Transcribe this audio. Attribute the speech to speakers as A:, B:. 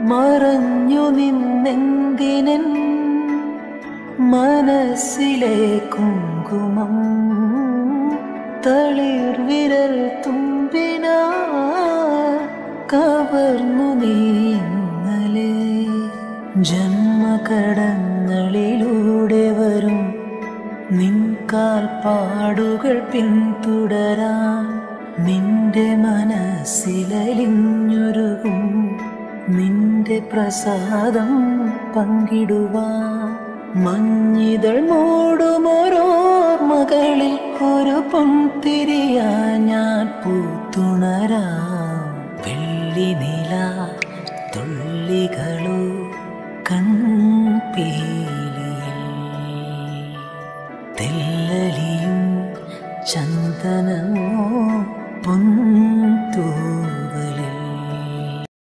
A: മറഞ്ഞു നിന്നെന്തിനൻ മനസ്സിലെ കുങ്കുമം തളിർ വിരൽ തുമ്പിനാ കവർന്നു നീ ഇന്നലെ. ജന്മകടങ്ങളിലൂടെ വരും നിൻ കാൽപ്പാടുകൾ പിന്തുടരാൻ നിന്റെ മനസ്സിലലിഞ്ഞൊരുകും നിന്റെ പ്രസാദം പങ്കിടുവാൻ. മഞ്ഞിതൾ മൂടുമോരോർമകളിൽ ഒരു പൊൻതിരിയാ ഞാൻ പൂത്തുണരാം. വെള്ളിനില തുള്ളികളോ കൺപീലിയിൽ തെല്ലലിയും ചന്ദനം